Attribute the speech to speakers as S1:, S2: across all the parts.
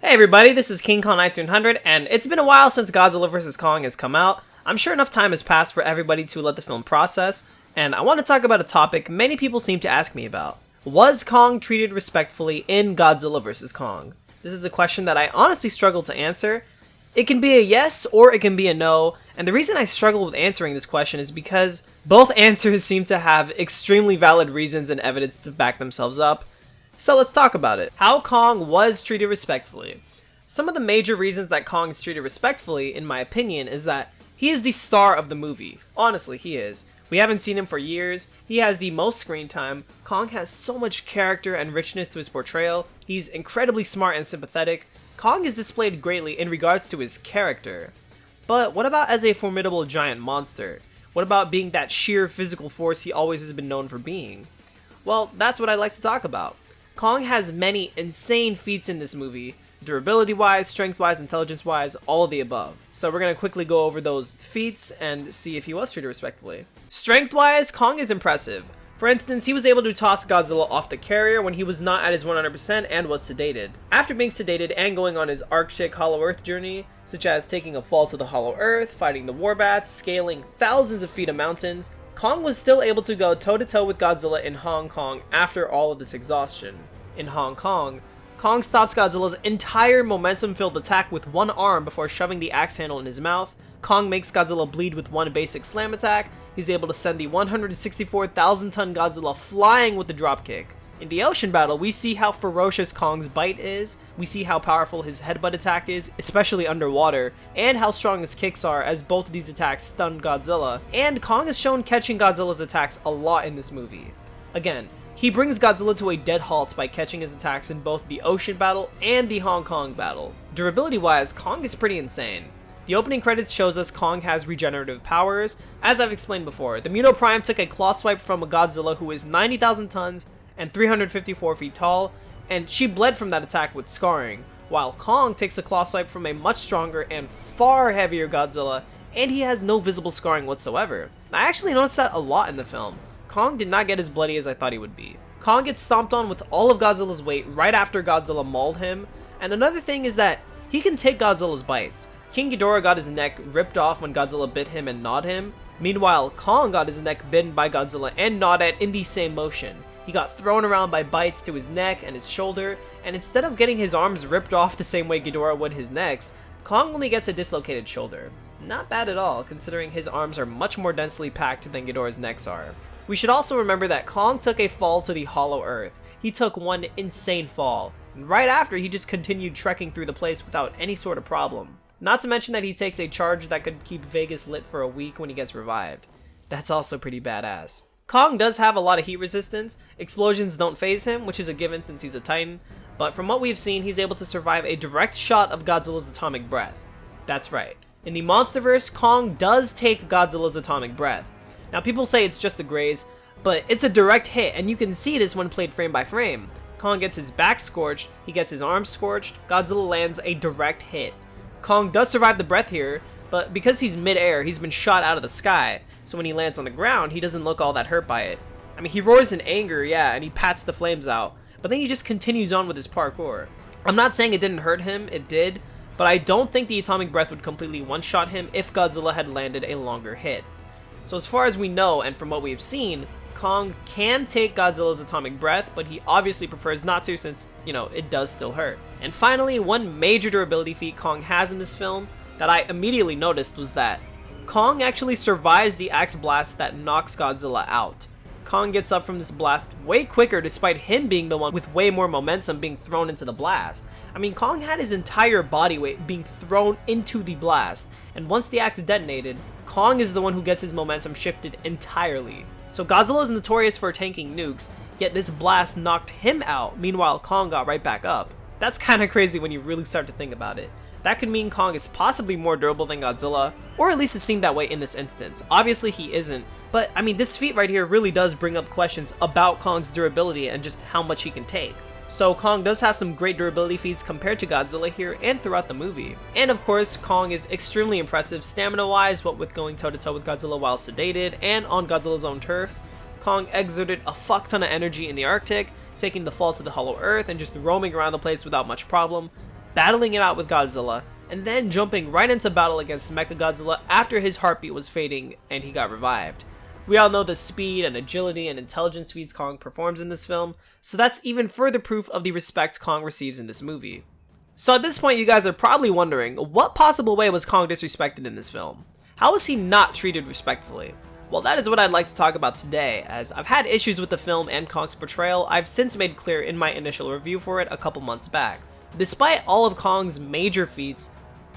S1: Hey everybody, this is King Kong 1900, and it's been a while since Godzilla Vs Kong has come out. I'm sure enough time has passed for everybody to let the film process, and I want to talk about a topic many people seem to ask me about. Was Kong treated respectfully in Godzilla Vs Kong? This is a question that I honestly struggle to answer. It can be a yes or it can be a no, and the reason I struggle with answering this question is because both answers seem to have extremely valid reasons and evidence to back themselves up. So let's talk about it. How Kong was treated respectfully. Some of the major reasons that Kong is treated respectfully, in my opinion, is that he is the star of the movie. Honestly, he is. We haven't seen him for years. He has the most screen time. Kong has so much character and richness to his portrayal. He's incredibly smart and sympathetic. Kong is displayed greatly in regards to his character. But what about as a formidable giant monster? What about being that sheer physical force he always has been known for being? Well, that's what I'd like to talk about. Kong has many insane feats in this movie, durability-wise, strength-wise, intelligence-wise, all of the above. So we're going to quickly go over those feats and see if he was treated respectfully. Strength-wise, Kong is impressive. For instance, he was able to toss Godzilla off the carrier when he was not at his 100% and was sedated. After being sedated and going on his Arctic Hollow Earth journey, such as taking a fall to the Hollow Earth, fighting the Warbats, scaling thousands of feet of mountains, Kong was still able to go toe-to-toe with Godzilla in Hong Kong after all of this exhaustion. In Hong Kong, Kong stops Godzilla's entire momentum-filled attack with one arm before shoving the axe handle in his mouth. Kong makes Godzilla bleed with one basic slam attack. He's able to send the 164,000-ton Godzilla flying with the dropkick. In the ocean battle, we see how ferocious Kong's bite is, we see how powerful his headbutt attack is, especially underwater, and how strong his kicks are as both of these attacks stun Godzilla, and Kong is shown catching Godzilla's attacks a lot in this movie. Again, he brings Godzilla to a dead halt by catching his attacks in both the ocean battle and the Hong Kong battle. Durability-wise, Kong is pretty insane. The opening credits shows us Kong has regenerative powers. As I've explained before, the Muto Prime took a claw swipe from a Godzilla who is 90,000 tons and 354 feet tall, and she bled from that attack with scarring, while Kong takes a claw swipe from a much stronger and far heavier Godzilla, and he has no visible scarring whatsoever. I actually noticed that a lot in the film. Kong did not get as bloody as I thought he would be. Kong gets stomped on with all of Godzilla's weight right after Godzilla mauled him, and another thing is that he can take Godzilla's bites. King Ghidorah got his neck ripped off when Godzilla bit him and gnawed him. Meanwhile, Kong got his neck bitten by Godzilla and gnawed at in the same motion. He got thrown around by bites to his neck and his shoulder, and instead of getting his arms ripped off the same way Ghidorah would his necks, Kong only gets a dislocated shoulder. Not bad at all, considering his arms are much more densely packed than Ghidorah's necks are. We should also remember that Kong took a fall to the Hollow Earth. He took one insane fall, and right after he just continued trekking through the place without any sort of problem. Not to mention that he takes a charge that could keep Vegas lit for a week when he gets revived. That's also pretty badass. Kong does have a lot of heat resistance. Explosions don't faze him, which is a given since he's a Titan, but from what we've seen, he's able to survive a direct shot of Godzilla's atomic breath. That's right. In the Monsterverse, Kong does take Godzilla's atomic breath. Now, people say it's just a graze, but it's a direct hit, and you can see this when played frame by frame. Kong gets his back scorched, he gets his arms scorched, Godzilla lands a direct hit. Kong does survive the breath here, but because he's mid-air, he's been shot out of the sky, so when he lands on the ground, he doesn't look all that hurt by it. I mean, he roars in anger, yeah, and he pats the flames out, but then he just continues on with his parkour. I'm not saying it didn't hurt him, it did, but I don't think the atomic breath would completely one-shot him if Godzilla had landed a longer hit. So as far as we know, and from what we've seen, Kong can take Godzilla's atomic breath, but he obviously prefers not to since, it does still hurt. And finally, one major durability feat Kong has in this film that I immediately noticed was that Kong actually survives the axe blast that knocks Godzilla out. Kong gets up from this blast way quicker despite him being the one with way more momentum being thrown into the blast. I mean, Kong had his entire body weight being thrown into the blast, and once the axe detonated, Kong is the one who gets his momentum shifted entirely. So Godzilla is notorious for tanking nukes, yet this blast knocked him out, meanwhile Kong got right back up. That's kinda crazy when you really start to think about it. That could mean Kong is possibly more durable than Godzilla, or at least it seemed that way in this instance. Obviously he isn't, but I mean this feat right here really does bring up questions about Kong's durability and just how much he can take. So Kong does have some great durability feats compared to Godzilla here and throughout the movie. And of course, Kong is extremely impressive stamina-wise, what with going toe-to-toe with Godzilla while sedated and on Godzilla's own turf. Kong exerted a fuck ton of energy in the Arctic, taking the fall to the Hollow Earth and just roaming around the place without much problem. battling it out with Godzilla, and then jumping right into battle against Mechagodzilla after his heartbeat was fading and he got revived. We all know the speed and agility and intelligence feats Kong performs in this film, so that's even further proof of the respect Kong receives in this movie. So at this point, you guys are probably wondering, what possible way was Kong disrespected in this film? How was he not treated respectfully? Well, that is what I'd like to talk about today, as I've had issues with the film and Kong's portrayal I've since made clear in my initial review for it a couple months back. Despite all of Kong's major feats,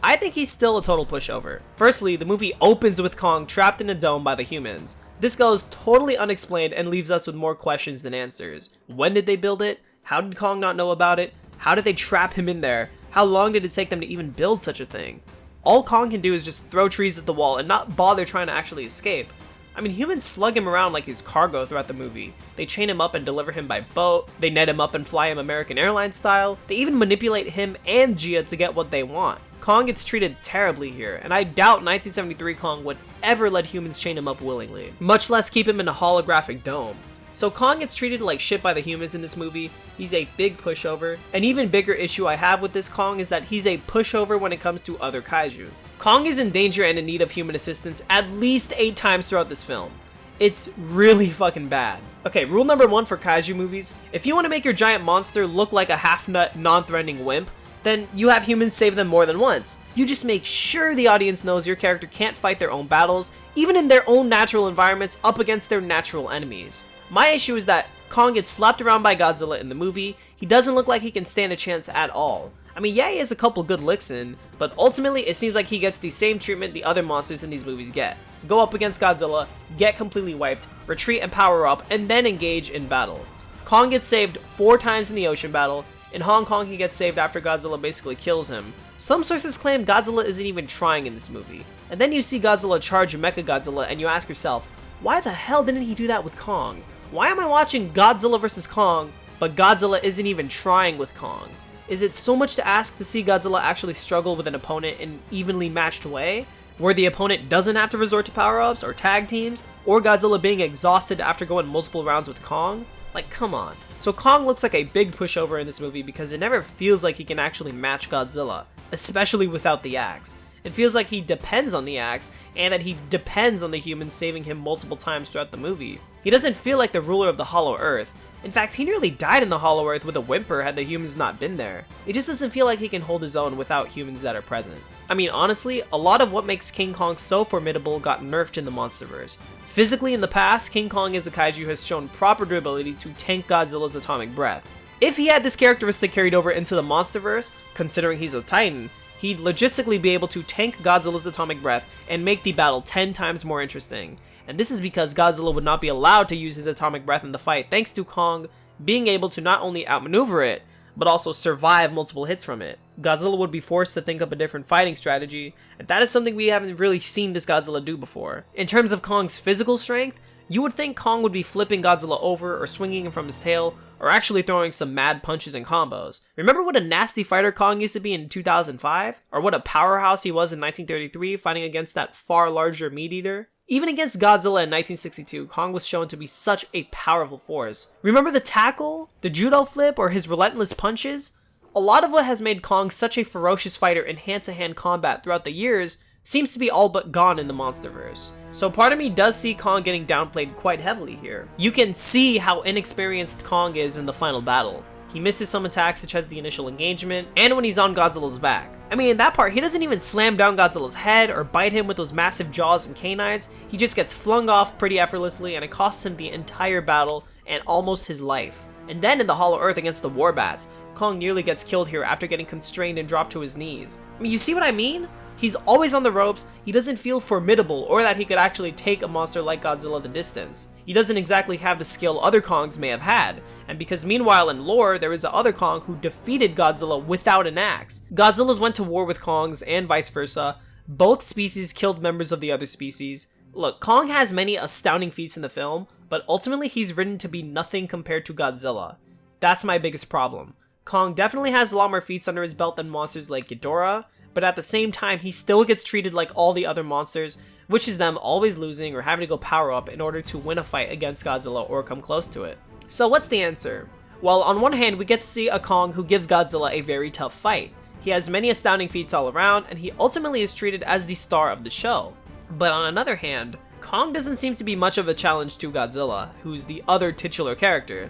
S1: I think he's still a total pushover. Firstly, the movie opens with Kong trapped in a dome by the humans. This goes totally unexplained and leaves us with more questions than answers. When did they build it? How did Kong not know about it? How did they trap him in there? How long did it take them to even build such a thing? All Kong can do is just throw trees at the wall and not bother trying to actually escape. I mean, humans slug him around like he's cargo throughout the movie. They chain him up and deliver him by boat, they net him up and fly him American Airlines style, they even manipulate him and Gia to get what they want. Kong gets treated terribly here, and I doubt 1973 Kong would ever let humans chain him up willingly, much less keep him in a holographic dome. So Kong gets treated like shit by the humans in this movie. He's a big pushover. An even bigger issue I have with this Kong is that he's a pushover when it comes to other kaiju. Kong is in danger and in need of human assistance at least 8 times throughout this film. It's really fucking bad. Okay, rule number 1 for kaiju movies: if you want to make your giant monster look like a half-nut, non-threatening wimp, then you have humans save them more than once. You just make sure the audience knows your character can't fight their own battles, even in their own natural environments up against their natural enemies. My issue is that Kong gets slapped around by Godzilla in the movie. He doesn't look like he can stand a chance at all. I mean, yeah, he has a couple good licks in, but ultimately it seems like he gets the same treatment the other monsters in these movies get. Go up against Godzilla, get completely wiped, retreat and power up, and then engage in battle. Kong gets saved 4 times in the ocean battle. In Hong Kong, he gets saved after Godzilla basically kills him. Some sources claim Godzilla isn't even trying in this movie. And then you see Godzilla charge Mechagodzilla and you ask yourself, why the hell didn't he do that with Kong? Why am I watching Godzilla vs Kong, but Godzilla isn't even trying with Kong? Is it so much to ask to see Godzilla actually struggle with an opponent in an evenly matched way, where the opponent doesn't have to resort to power-ups or tag teams, or Godzilla being exhausted after going multiple rounds with Kong? Like, come on. So Kong looks like a big pushover in this movie because it never feels like he can actually match Godzilla, especially without the axe. It feels like he depends on the axe, and that he depends on the humans saving him multiple times throughout the movie. He doesn't feel like the ruler of the Hollow Earth. In fact, he nearly died in the Hollow Earth with a whimper had the humans not been there. It just doesn't feel like he can hold his own without humans that are present. I mean, honestly, a lot of what makes King Kong so formidable got nerfed in the Monsterverse. Physically in the past, King Kong as a kaiju has shown proper durability to tank Godzilla's atomic breath. If he had this characteristic carried over into the Monsterverse, considering he's a Titan, he'd logistically be able to tank Godzilla's atomic breath and make the battle 10 times more interesting. And this is because Godzilla would not be allowed to use his atomic breath in the fight thanks to Kong being able to not only outmaneuver it, but also survive multiple hits from it. Godzilla would be forced to think up a different fighting strategy, and that is something we haven't really seen this Godzilla do before. In terms of Kong's physical strength, you would think Kong would be flipping Godzilla over or swinging him from his tail, or actually throwing some mad punches and combos. Remember what a nasty fighter Kong used to be in 2005? Or what a powerhouse he was in 1933 fighting against that far larger meat eater? Even against Godzilla in 1962, Kong was shown to be such a powerful force. Remember the tackle, the judo flip, or his relentless punches? A lot of what has made Kong such a ferocious fighter in hand-to-hand combat throughout the years seems to be all but gone in the Monsterverse. So part of me does see Kong getting downplayed quite heavily here. You can see how inexperienced Kong is in the final battle. He misses some attacks such as the initial engagement, and when he's on Godzilla's back. I mean, in that part, he doesn't even slam down Godzilla's head or bite him with those massive jaws and canines. He just gets flung off pretty effortlessly, and it costs him the entire battle and almost his life. And then in the Hollow Earth against the Warbats, Kong nearly gets killed here after getting constrained and dropped to his knees. I mean, you see what I mean? He's always on the ropes, he doesn't feel formidable or that he could actually take a monster like Godzilla the distance. He doesn't exactly have the skill other Kongs may have had, and because meanwhile in lore, there is a other Kong who defeated Godzilla without an axe. Godzillas went to war with Kongs and vice versa. Both species killed members of the other species. Look, Kong has many astounding feats in the film, but ultimately he's written to be nothing compared to Godzilla. That's my biggest problem. Kong definitely has a lot more feats under his belt than monsters like Ghidorah, but at the same time, he still gets treated like all the other monsters, which is them always losing or having to go power up in order to win a fight against Godzilla or come close to it. So what's the answer? Well, on one hand, we get to see a Kong who gives Godzilla a very tough fight. He has many astounding feats all around, and he ultimately is treated as the star of the show. But on another hand, Kong doesn't seem to be much of a challenge to Godzilla, who's the other titular character.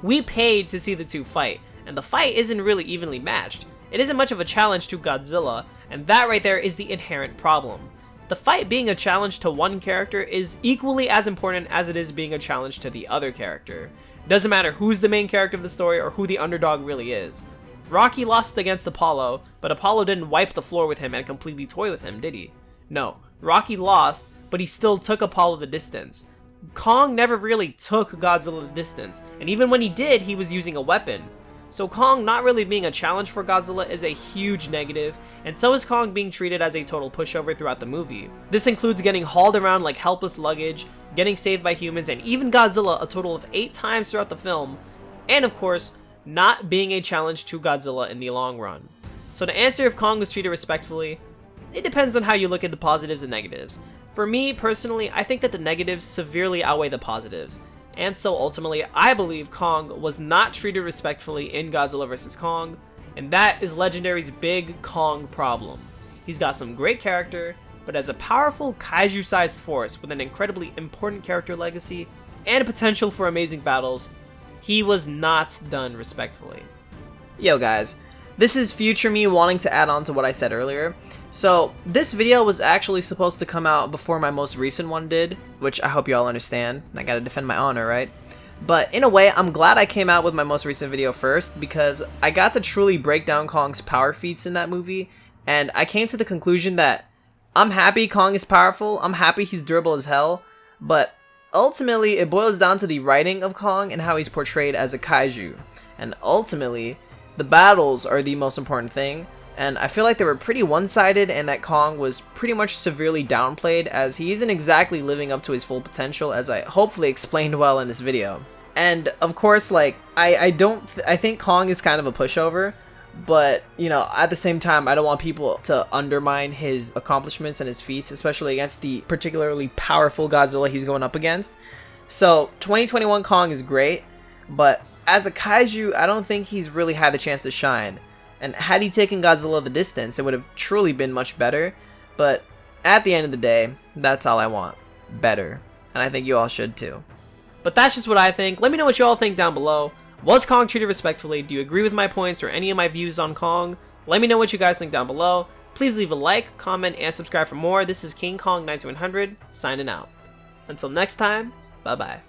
S1: We paid to see the two fight, and the fight isn't really evenly matched. It isn't much of a challenge to Godzilla, and that right there is the inherent problem. The fight being a challenge to one character is equally as important as it is being a challenge to the other character. It doesn't matter who's the main character of the story or who the underdog really is. Rocky lost against Apollo, but Apollo didn't wipe the floor with him and completely toy with him, did he? No, Rocky lost, but he still took Apollo the distance. Kong never really took Godzilla the distance, and even when he did, he was using a weapon. So Kong not really being a challenge for Godzilla is a huge negative, and so is Kong being treated as a total pushover throughout the movie. This includes getting hauled around like helpless luggage, getting saved by humans, and even Godzilla a total of 8 times throughout the film, and of course, not being a challenge to Godzilla in the long run. So to answer if Kong was treated respectfully, it depends on how you look at the positives and negatives. For me, personally, I think that the negatives severely outweigh the positives. And so ultimately, I believe Kong was not treated respectfully in Godzilla vs. Kong, and that is Legendary's big Kong problem. He's got some great character, but as a powerful kaiju-sized force with an incredibly important character legacy and potential for amazing battles, he was not done respectfully. Yo guys, this is future me wanting to add on to what I said earlier. So this video was actually supposed to come out before my most recent one did, which I hope you all understand. I gotta defend my honor, right? But in a way, I'm glad I came out with my most recent video first, because I got to truly break down Kong's power feats in that movie, and I came to the conclusion that I'm happy Kong is powerful, I'm happy he's durable as hell, but ultimately it boils down to the writing of Kong and how he's portrayed as a kaiju. And ultimately, the battles are the most important thing. And I feel like they were pretty one-sided and that Kong was pretty much severely downplayed, as he isn't exactly living up to his full potential, as I hopefully explained well in this video. And of course, like, I think Kong is kind of a pushover, but, you know, at the same time, I don't want people to undermine his accomplishments and his feats, especially against the particularly powerful Godzilla he's going up against. So 2021 Kong is great, but as a kaiju, I don't think he's really had a chance to shine. And had he taken Godzilla the distance, it would have truly been much better. But at the end of the day, that's all I want. Better. And I think you all should too. But that's just what I think. Let me know what you all think down below. Was Kong treated respectfully? Do you agree with my points or any of my views on Kong? Let me know what you guys think down below. Please leave a like, comment, and subscribe for more. This is King Kong 9100 signing out. Until next time, bye bye.